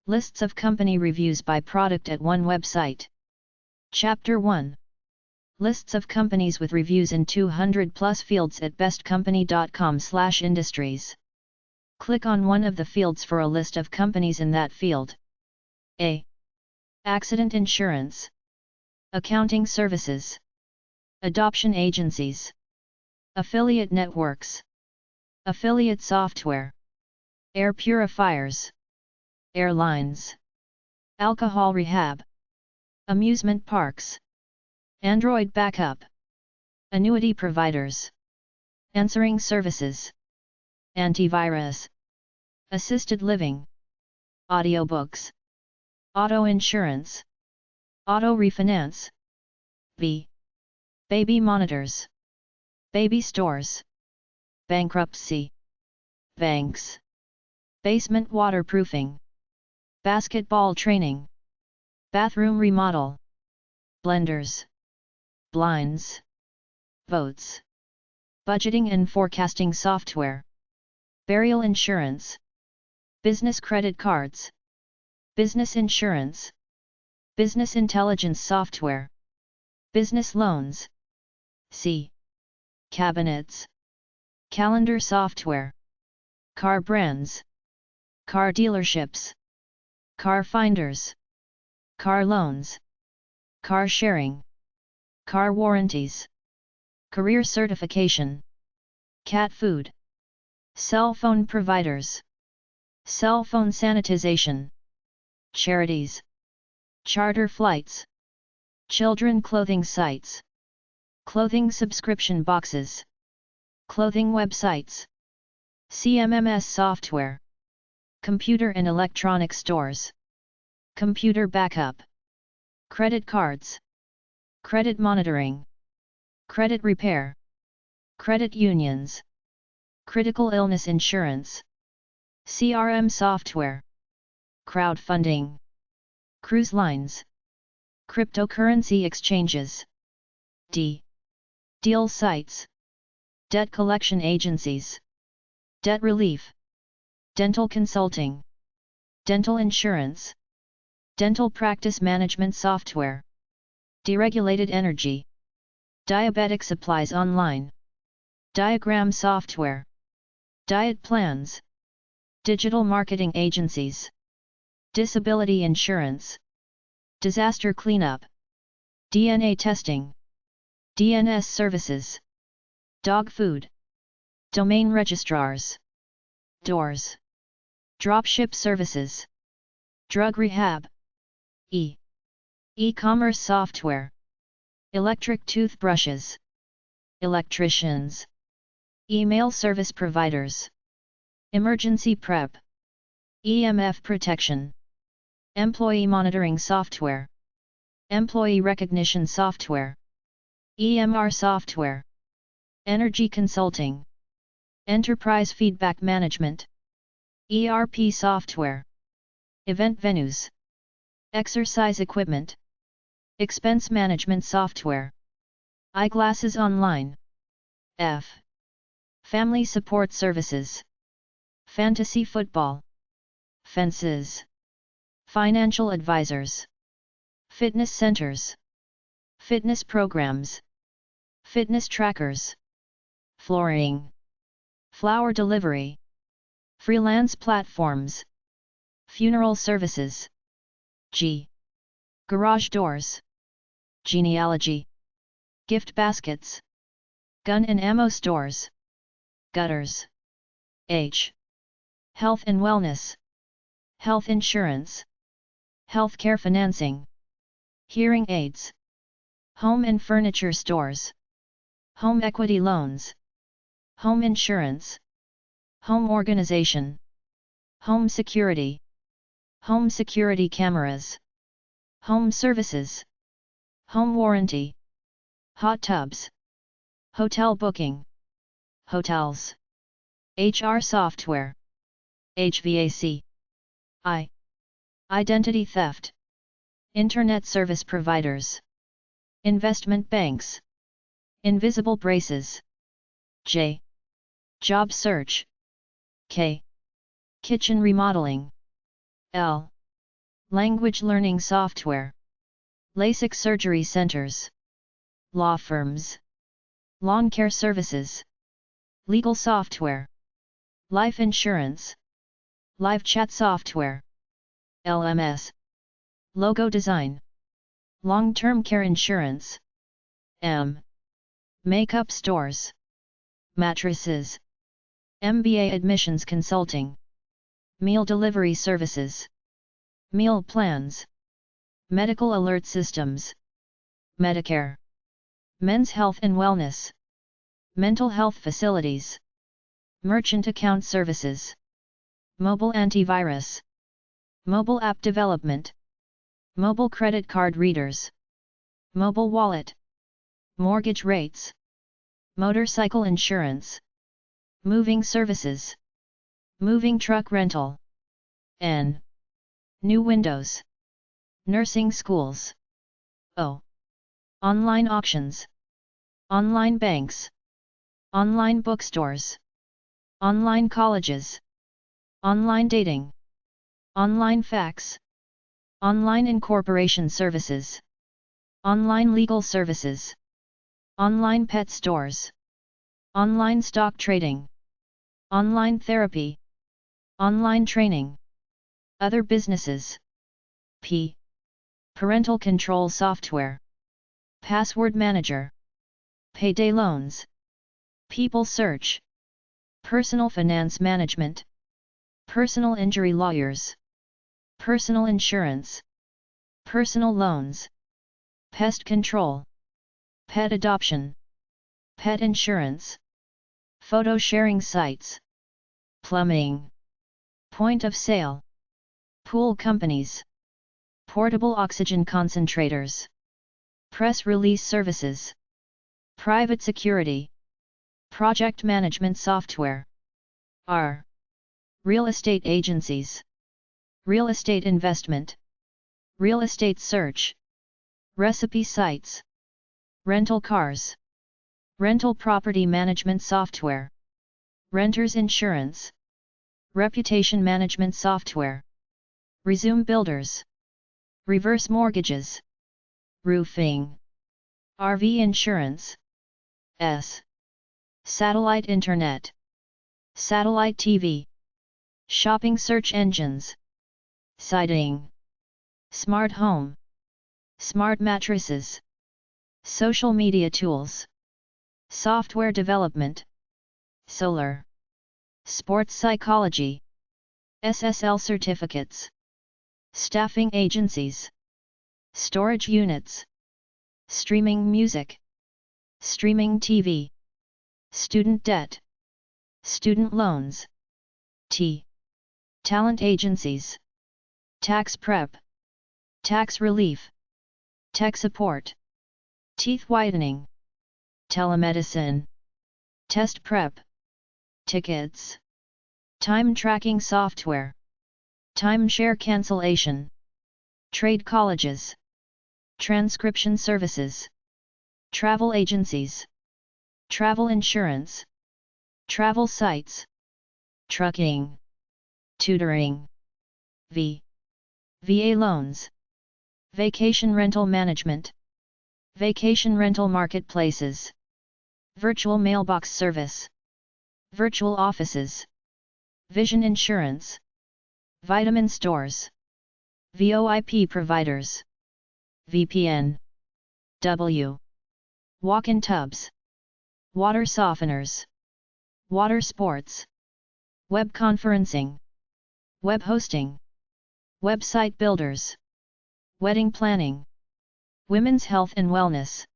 Lists of company reviews by product at one website. Chapter 1. Lists of companies with reviews in 200 plus fields at bestcompany.com/industries. Click on one of the fields for a list of companies in that field. A. Accident insurance. Accounting services. Adoption agencies. Affiliate networks. Affiliate software. Air purifiers. Airlines. Alcohol rehab. Amusement parks. Android backup. Annuity providers. Answering services. Antivirus. Assisted living. Audiobooks. Auto insurance. Auto refinance. B. Baby monitors. Baby stores. Bankruptcy. Banks. Basement waterproofing. Basketball training. Bathroom remodel. Blenders. Blinds. Boats. Budgeting and forecasting software. Burial insurance. Business credit cards. Business insurance. Business intelligence software. Business loans. C. Cabinets. Calendar software. Car brands. Car dealerships. Car finders. Car loans. Car sharing. Car warranties. Career certification. Cat food. Cell phone providers. Cell phone sanitization. Charities. Charter flights. Children clothing sites. Clothing subscription boxes. Clothing websites. CMMS software. Computer and electronic stores. Computer backup. Credit cards. Credit monitoring. Credit repair. Credit unions. Critical illness insurance. CRM software. Crowdfunding. Cruise lines. Cryptocurrency exchanges. D. Deal sites. Debt collection agencies. Debt relief. Dental consulting. Dental insurance. Dental practice management software. Deregulated energy. Diabetic supplies online. Diagram software. Diet plans. Digital marketing agencies. Disability insurance. Disaster cleanup. DNA testing. DNS services. Dog food. Domain registrars. Doors. Dropship services. Drug rehab. E. E-commerce software. Electric toothbrushes. Electricians. Email service providers. Emergency prep. EMF protection. Employee monitoring software. Employee recognition software. EMR software. Energy consulting. Enterprise feedback management. ERP software. Event venues. Exercise equipment. Expense management software. Eyeglasses online. F. Family support services. Fantasy football. Fences. Financial advisors. Fitness centers. Fitness programs. Fitness trackers. Flooring. Flower delivery. Freelance platforms. Funeral services. G. Garage doors. Genealogy. Gift baskets. Gun and ammo stores. Gutters. H. Health and wellness. Health insurance. Healthcare financing. Hearing aids. Home and furniture stores. Home equity loans. Home insurance. Home organization. Home security. Home security cameras. Home services. Home warranty. Hot tubs. Hotel booking. Hotels. HR software. HVAC. I. Identity theft. Internet service providers. Investment banks. Invisible braces. J. Job search. K. Kitchen remodeling. L. language learning software, LASIK surgery centers, law firms, lawn care services, legal software, life insurance, live chat software, LMS, logo design, long-term care insurance, makeup stores, mattresses, MBA admissions consulting, meal delivery services, meal plans, medical alert systems, Medicare, men's health and wellness, mental health facilities, merchant account services, mobile antivirus, mobile app development, mobile credit card readers, mobile wallet, mortgage rates, motorcycle insurance, moving services, moving truck rental, new windows, nursing schools, online auctions, online banks, online bookstores, online colleges, online dating, online fax, online incorporation services, online legal services, online pet stores, online stock trading, online therapy, online training, other businesses, parental control software, password manager, payday loans, people search, personal finance management, personal injury lawyers, personal insurance, personal loans, pest control, pet adoption, pet insurance, photo sharing sites, plumbing, point of sale, pool companies, portable oxygen concentrators, press release services, private security, project management software, real estate agencies, real estate investment, real estate search, recipe sites, rental cars, rental property management software, renters insurance, reputation management software, resume builders, reverse mortgages, roofing, RV insurance, satellite internet, satellite TV, shopping search engines, siding, smart home, smart mattresses, social media tools, software development, solar, sports psychology, SSL certificates, staffing agencies, storage units, streaming music, streaming TV, student debt, student loans, talent agencies, tax prep, tax relief, tech support, teeth whitening, telemedicine, test prep, tickets, time tracking software, timeshare cancellation, trade colleges, transcription services, travel agencies, travel insurance, travel sites, trucking, tutoring, VA loans, vacation rental management, vacation rental marketplaces, virtual mailbox service, virtual offices, vision insurance, vitamin stores, VoIP providers, VPN, walk-in tubs, water softeners, water sports, web conferencing, web hosting, website builders, wedding planning, women's health and wellness,